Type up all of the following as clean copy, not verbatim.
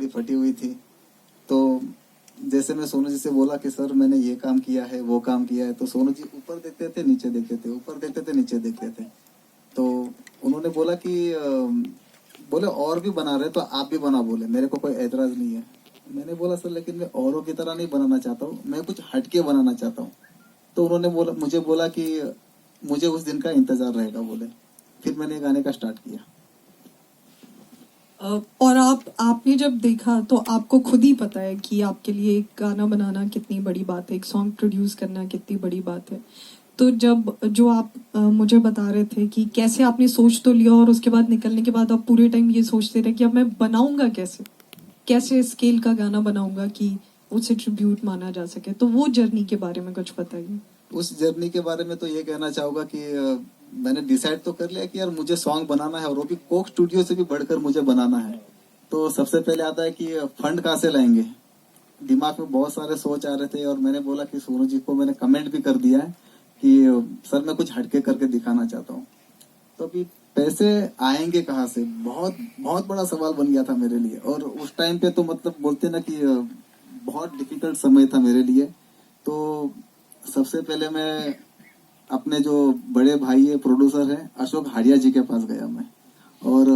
थोड़ी फटी हुई थी। तो जैसे मैं सोनू जी से बोला कि सर मैंने ये काम किया है, वो काम किया है, तो सोनू जी ऊपर देखते थे, नीचे देखते थे, ऊपर देखते थे, नीचे देखते थे। तो उन्होंने बोला कि बोले और भी बना रहे तो आप भी बना, बोले मेरे को कोई एतराज नहीं है। मैंने बोला सर लेकिन मैं औरों की तरह नहीं बनाना चाहता हूँ, मैं कुछ हटके बनाना चाहता हूँ। तो उन्होंने मुझे बोला कि मुझे उस दिन का इंतजार रहेगा, बोले। फिर मैंने गाने का स्टार्ट किया। और आपने जब देखा तो आपको खुद ही पता है कि आपके लिए एक गाना बनाना कितनी बड़ी बात है, एक सॉन्ग प्रोड्यूस करना कितनी बड़ी बात है। तो जब जो आप मुझे बता रहे थे कि कैसे आपने सोच तो लिया और उसके बाद निकलने के बाद आप पूरे टाइम ये सोचते रहे कि अब मैं बनाऊंगा कैसे स्केल का गाना बनाऊंगा कि उसे ट्रिब्यूट माना जा सके, तो वो जर्नी के बारे में कुछ बताइए। उस जर्नी के बारे में तो ये कहना चाहूंगा कि मैंने डिसाइड तो कर लिया कि यार मुझे सॉन्ग बनाना है और वो भी कोक स्टूडियो से भी बढ़कर मुझे बनाना है। तो सबसे पहले आता है कि फंड कहाँ से लाएंगे। दिमाग में बहुत सारे सोच आ रहे थे और मैंने बोला कि सोनू जी को मैंने कमेंट भी कर दिया है कि सर मैं कुछ हटके करके दिखाना चाहता हूँ। तो अभी पैसे आएंगे कहाँ से, बहुत बहुत बड़ा सवाल बन गया था मेरे लिए। और उस टाइम पे तो मतलब बोलते ना कि बहुत डिफिकल्ट समय था मेरे लिए। तो सबसे पहले मैं अपने जो बड़े भाई है, प्रोड्यूसर है, अशोक हाड़िया जी के पास गया मैं। और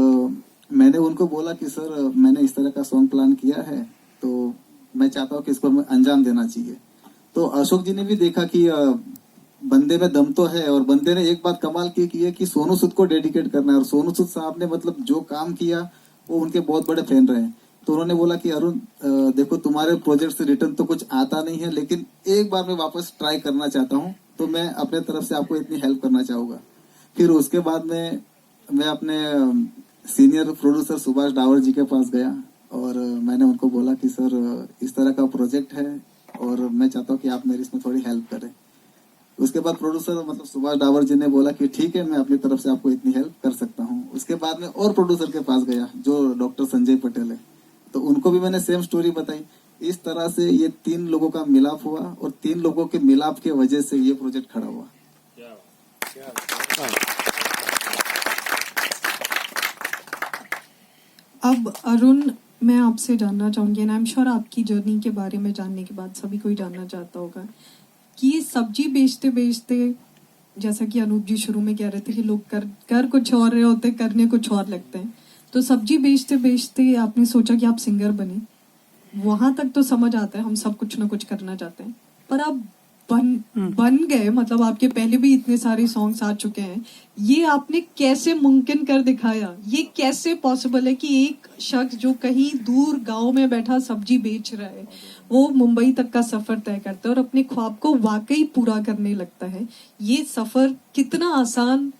मैंने उनको बोला कि सर मैंने इस तरह का सॉन्ग प्लान किया है, तो मैं चाहता हूँ कि इसको मैं अंजाम देना चाहिए। तो अशोक जी ने भी देखा कि बंदे में दम तो है, और बंदे ने एक बात कमाल की है कि सोनू सूद को डेडिकेट करना है। और सोनू सूद साहब ने मतलब जो काम किया वो उनके बहुत बड़े फैन रहे। तो उन्होंने बोला कि अरुण देखो तुम्हारे प्रोजेक्ट से रिटर्न तो कुछ आता नहीं है, लेकिन एक बार मैं वापस ट्राई करना चाहता हूँ, तो मैं अपने तरफ से आपको इतनी हेल्प करना चाहूंगा। फिर उसके बाद में मैं अपने सीनियर प्रोड्यूसर सुभाष डावर जी के पास गया और मैंने उनको बोला कि सर इस तरह का प्रोजेक्ट है और मैं चाहता हूँ कि आप मेरी इसमें थोड़ी हेल्प करें। उसके बाद प्रोड्यूसर मतलब सुभाष डावर जी ने बोला कि ठीक है मैं अपनी तरफ से आपको इतनी हेल्प कर सकता हूँ। उसके बाद में और प्रोड्यूसर के पास गया जो डॉक्टर संजय पटेल है, तो उनको भी मैंने सेम स्टोरी बताई। इस तरह से ये 3 लोगों का मिलाप हुआ और 3 लोगों के मिलाप के वजह से ये प्रोजेक्ट खड़ा हुआ। अब अरुण, मैं आपसे जानना चाहूंगी, एंड आई एम श्योर आपकी जर्नी के बारे में जानने के बाद सभी कोई जानना चाहता होगा कि ये सब्जी बेचते बेचते, जैसा कि अनूप जी शुरू में कह रहे थे कि लोग कर कुछ और रहे होते, करने कुछ और लगते हैं, तो सब्जी बेचते बेचते आपने सोचा कि आप सिंगर बने। वहां तक तो समझ आता है, हम सब कुछ ना कुछ करना चाहते हैं, पर आप बन गए, मतलब आपके पहले भी इतने सारे सॉन्ग्स आ चुके हैं। ये आपने कैसे मुमकिन कर दिखाया? ये कैसे पॉसिबल है कि एक शख्स जो कहीं दूर गांव में बैठा सब्जी बेच रहा है, वो मुंबई तक का सफर तय करता है और अपने ख्वाब को वाकई पूरा करने लगता है? ये सफर कितना आसान,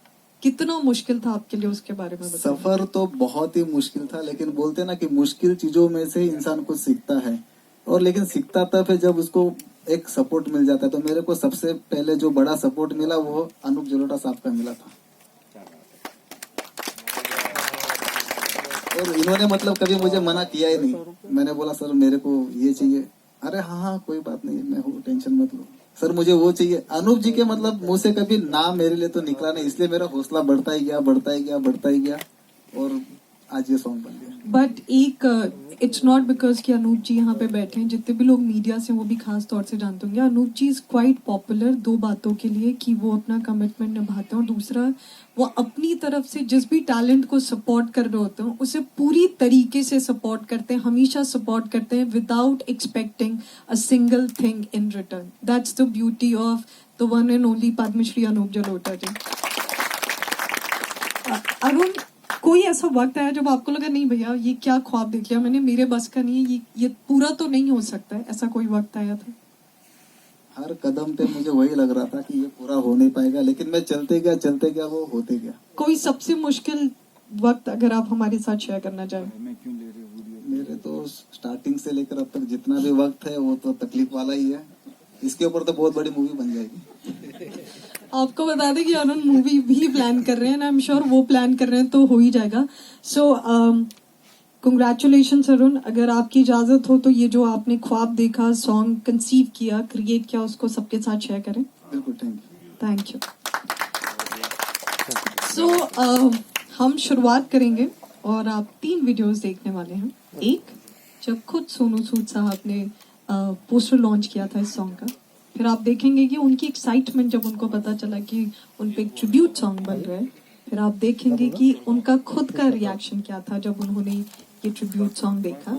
कितना मुश्किल था आपके लिए, उसके बारे में बताइए। सफर तो बहुत ही मुश्किल था, लेकिन बोलते ना कि मुश्किल चीजों में से इंसान कुछ सीखता है। और लेकिन सीखता तब है जब उसको एक सपोर्ट मिल जाता है। तो मेरे को सबसे पहले जो बड़ा सपोर्ट मिला वो अनूप जलोटा साहब का मिला था। और इन्होंने मतलब कभी मुझे मना किया ही नहीं। मैंने बोला सर मेरे को ये चाहिए, अरे हाँ कोई बात नहीं, मैं हूँ, टेंशन मत लो। सर मुझे वो चाहिए। अनूप जी के मतलब मुंह से कभी ना मेरे लिए तो निकला नहीं, इसलिए मेरा हौसला बढ़ता ही गया, बढ़ता ही गया, बढ़ता ही गया, और आज ये सॉन्ग बन गया। बट एक इट्स नॉट बिकॉज कि अनूप जी यहाँ पे बैठे हैं, जितने भी लोग मीडिया से वो भी खास तौर से जानते होंगे, अनूप जी इज क्वाइट पॉपुलर 2 बातों के लिए, कि वो अपना कमिटमेंट निभाते हैं और दूसरा वो अपनी तरफ से जिस भी टैलेंट को सपोर्ट कर रहे होते हैं उसे पूरी तरीके से सपोर्ट करते हैं, हमेशा सपोर्ट करते हैं without expecting a single thing in return. That's the beauty of the one and only Padmashri Anup Jalota ji. Arun, कोई ऐसा वक्त आया जब आपको लगा नहीं भैया ये क्या ख्वाब देख लिया मैंने, मेरे बस का नहीं है, ये पूरा तो नहीं हो सकता है, ऐसा कोई वक्त आया था? हर कदम पे मुझे वही लग रहा था कि ये पूरा हो नहीं पाएगा, लेकिन मैं चलते गया, वो होते गया। कोई सबसे मुश्किल वक्त अगर आप हमारे साथ शेयर करना चाहें? मेरे तो स्टार्टिंग से लेकर अब तक जितना भी वक्त है वो तो तकलीफ वाला ही है। इसके ऊपर तो बहुत बड़ी मूवी बन जाएगी। आपको बता दें कि अरुण मूवी भी प्लान कर रहे हैं, आई एम श्योर वो प्लान कर रहे हैं तो हो ही जाएगा। So congratulation Arun. अगर आपकी इजाजत हो तो ये जो आपने ख्वाब देखा, सॉन्ग कंसीव किया, क्रिएट किया, उसको सबके साथ शेयर करें। बिल्कुल, थैंक यू। सो हम शुरुआत करेंगे और आप 3 वीडियोस देखने वाले हैं। एक, जब खुद सोनू सूद साहब ने पोस्टर लॉन्च किया था इस सॉन्ग का, फिर आप देखेंगे कि उनकी एक्साइटमेंट जब उनको पता चला कि उन पे एक ट्रिब्यूट सॉन्ग बन रहा है, फिर आप देखेंगे कि उनका खुद का रिएक्शन क्या था जब उन्होंने ये ट्रिब्यूट सॉन्ग देखा।